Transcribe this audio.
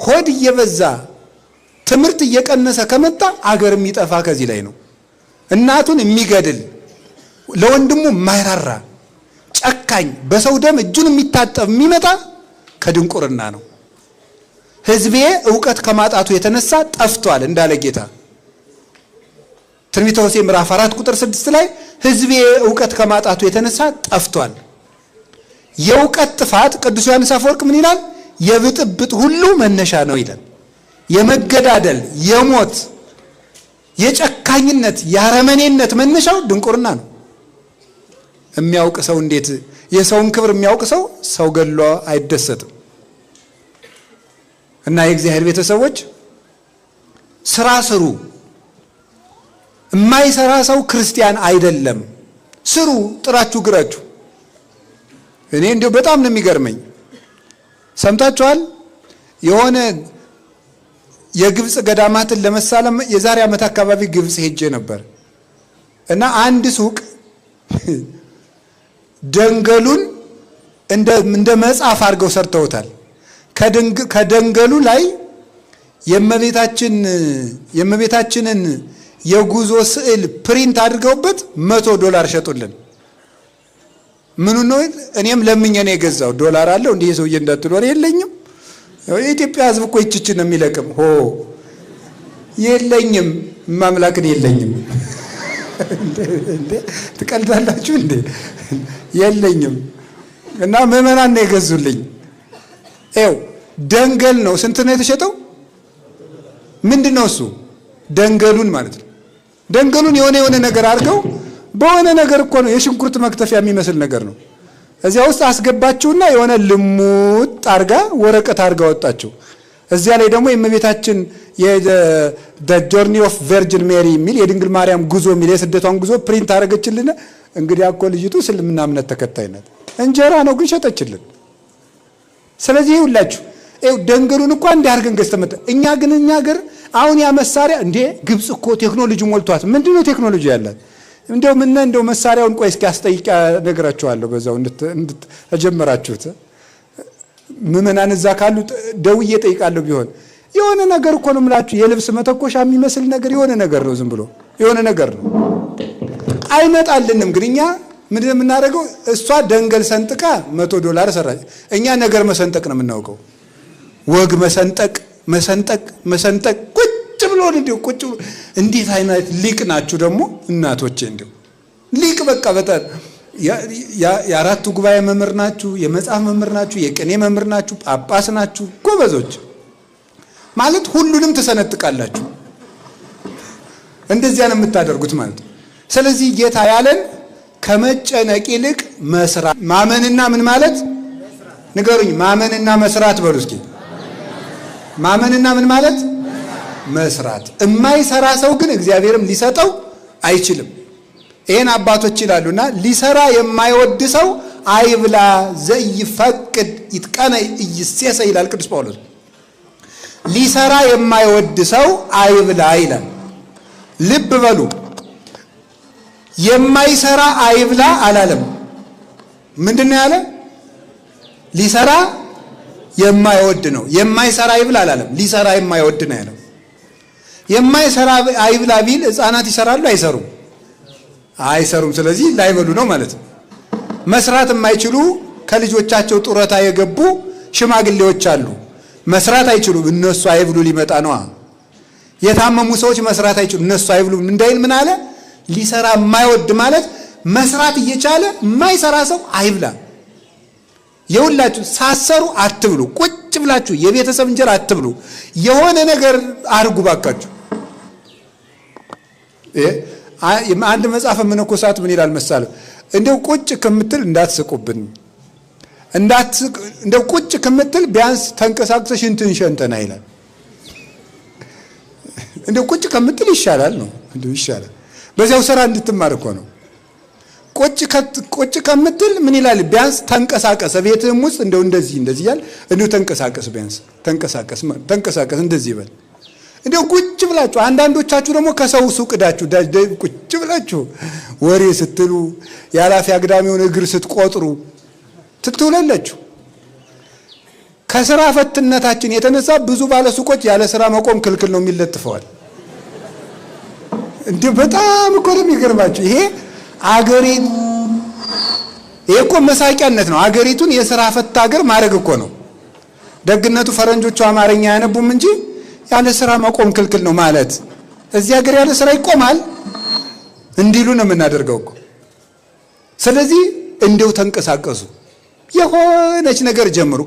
ሆድ እየበዛ ትምህርት እየቀነሰ ከመጣ አገር የሚጠፋ ከዚህ ላይ ነው። እናቱን የሚገድል ለወንድሙ የማይራራ ጨካኝ በሰው ደም እጁን የሚታጠብ የሚመጣ ከድንቁርና ነው። ሕዝቤ ዕውቀት ከማጣቱ የተነሳ ጠፍቷል እንዳለ ጌታ ትንቢተ ሆሴዕ ምዕራፍ 4 ቁጥር 6 ላይ ሕዝቤ ዕውቀት ከማጣቱ የተነሳ ጠፍቷል። የዕውቀት ጥፋት ቅዱስ ዮሐንስ አፈወርቅ ምን ይላል? የብጥብጥ ሁሉ መነሻ ነው ይላል። የመገዳደል፣ የሞት፣ የጨካኝነት፣ የአረመኔነት መነሻው ድንቁርና ነው። የሚያውቅ ሰው እንዴት የሰውን ክብር የሚያውቅ ሰው ሰው ገድሎ አይደሰትም። እና የእግዚአብሔር ቤተሰቦች ስራ ስሩ። የማይሰራ ሰው ክርስቲያን አይደለም። ስሩ፣ ጥራችሁ ግራችሁ። እኔ እንዲሁ በጣም ነው የሚገርመኝ። ሰምታችኋል? የሆነ የግብፅ ገዳማትን ለመሳለም የዛሬ ዓመት አካባቢ ግብፅ ሄጄ ነበር እና አንድ ሱቅ ደንገሉን እንደ መጽሐፍ አድርገው ሰርተውታል። ከደንገሉ ላይ የእመቤታችንን የጉዞ ስዕል ፕሪንት አድርገውበት $100 ሸጡልን። ምኑ ነው? እኔም ለምኜ ነው የገዛው። ዶላር አለው እንዲህ ሰውዬ እንዳትኖር የለኝም። የኢትዮጵያ ሕዝብ እኮ ይችችን ነው የሚለቅም። የለኝም፣ ማምላክን የለኝም። ትቀልዳላችሁ እንዴ? የለኝም። እና ምዕመናን ነው የገዙልኝ። ይኸው ደንገል ነው። ስንት ነው የተሸጠው? ምንድን ነው እሱ? ደንገሉን ማለት ነው። ደንገሉን የሆነ ነገር አድርገው በሆነ ነገር እኮ ነው የሽንኩርት መክተፊያ የሚመስል ነገር ነው። እዚያ ውስጥ አስገባችሁና የሆነ ልሙጥ አርጋ ወረቀት አርጋ ወጣችሁ። እዚያ ላይ ደግሞ የእመቤታችን the journey of virgin mary የሚል የድንግል ማርያም ጉዞ የሚል የስደቷን ጉዞ ፕሪንት አደረገችልን። እንግዲህ እኮ ልጅቱ እስልምና እምነት ተከታይ ናት። እንጀራ ነው ግን ሸጠችልን። ስለዚህ ይኸውላችሁ ደንገሉን እኮ እንዲህ አድርገን ገዝተመጣ። እኛ ሀገር አሁን ያ መሳሪያ እንዴ ግብፅ እኮ ቴክኖሎጂ ሞልቷት። ምንድነው ቴክኖሎጂ ያላት? እንደው መሳሪያውን ቆይ እስኪ አስጠይቃ ነገራችኋለሁ። በዛው እንድትጀምራችሁት ምዕመናን እዛ ካሉ ደውዬ ጠይቃለሁ። ቢሆን የሆነ ነገር እኮ ነው የምላችሁ። የልብስ መተኮሻ የሚመስል ነገር የሆነ ነገር ነው። ዝም ብሎ የሆነ ነገር ነው። አይመጣልንም። ግን እኛ ምንድነው የምናደርገው? እሷ ደንገል ሰንጥቃ $100 ሰራች። እኛ ነገር መሰንጠቅ ነው የምናውቀው። ወግ መሰንጠቅ ቁጭ ብሎ እንዴት አይነት ሊቅ ናችሁ ደግሞ እናቶቼ! እንዲሁ ሊቅ በቃ በጣም የአራቱ ጉባኤ መምህር ናችሁ፣ የመጽሐፍ መምህር ናችሁ፣ የቅኔ መምህር ናችሁ፣ ጳጳስ ናችሁ፣ ጎበዞች ማለት ሁሉንም ትሰነጥቃላችሁ። እንደዚያ ነው የምታደርጉት ማለት ነው። ስለዚህ ጌታ ያለን ከመጨነቅ ይልቅ መስራት። ማመንና ምን ማለት ንገሩኝ? ማመንና መስራት በሉ እስኪ። ማመንና ምን ማለት? መስራት። የማይሰራ ሰው ግን እግዚአብሔርም ሊሰጠው አይችልም። ይሄን አባቶች ይላሉና ሊሰራ የማይወድ ሰው አይብላ ዘይፈቅድ ይትቀነ ይሴሰ ይላል ቅዱስ ጳውሎስ። ሊሰራ የማይወድ ሰው አይብላ ይላል። ልብ በሉ፣ የማይሰራ አይብላ አላለም። ምንድነው ያለ? ሊሰራ የማይወድ ነው። የማይሰራ አይብላ አላለም። ሊሰራ የማይወድ ነው ያለው። የማይሰራ አይብላ ቢል ሕፃናት ይሰራሉ? አይሰሩም። ስለዚህ ላይበሉ ነው ማለት ነው። መስራት የማይችሉ ከልጆቻቸው ጡረታ የገቡ ሽማግሌዎች አሉ። መስራት አይችሉም። እነሱ አይብሉ ሊመጣ ነው። የታመሙ ሰዎች መስራት አይችሉም። እነሱ አይብሉ እንዳይል ምን አለ? ሊሰራ የማይወድ ማለት መስራት እየቻለ የማይሰራ ሰው አይብላ። የሁላችሁ ሳሰሩ አትብሉ። ቁጭ ብላችሁ የቤተሰብ እንጀራ አትብሉ። የሆነ ነገር አድርጉ ባካችሁ። አንድ መጽሐፍ መነኮሳት ምን ይላል መሰለ? እንደው ቁጭ ከምትል እንዳትስቁብን፣ እንደው ቁጭ ከምትል ቢያንስ ተንቀሳቅሰሽ እንትን ሸንተና ይላል። እንደው ቁጭ ከምትል ይሻላል ነው። እንደው ይሻላል። በዚያው ስራ እንድትማር እኮ ነው። ቁጭ ከምትል ምን ይላል? ቢያንስ ተንቀሳቀስ። ቤትህም ውስጥ እንደው እንደዚህ ያል እንደው ተንቀሳቀስ፣ ቢያንስ ተንቀሳቀስ እንደዚህ ይበል። እንደው ቁጭ ብላችሁ አንዳንዶቻችሁ ደግሞ ከሰው ሱቅ ዳችሁ ቁጭ ብላችሁ ወሬ ስትሉ ያላፊ አግዳሚውን እግር ስትቆጥሩ ትትውላላችሁ። ከስራ ፈትነታችን የተነሳ ብዙ ባለሱቆች ያለ ስራ መቆም ክልክል ነው የሚለጥፈዋል። እንዴ በጣም እኮ ነው የሚገርማችሁ። ይሄ እኮ መሳቂያነት ነው። አገሪቱን የስራ ፈት ሀገር ማድረግ እኮ ነው። ደግነቱ ፈረንጆቹ አማርኛ ያነቡም እንጂ ያለ ስራ መቆም ክልክል ነው ማለት እዚህ ሀገር ያለ ስራ ይቆማል እንዲሉ ነው የምናደርገው እኮ። ስለዚህ እንደው ተንቀሳቀሱ፣ የሆነች ነገር ጀምሩ።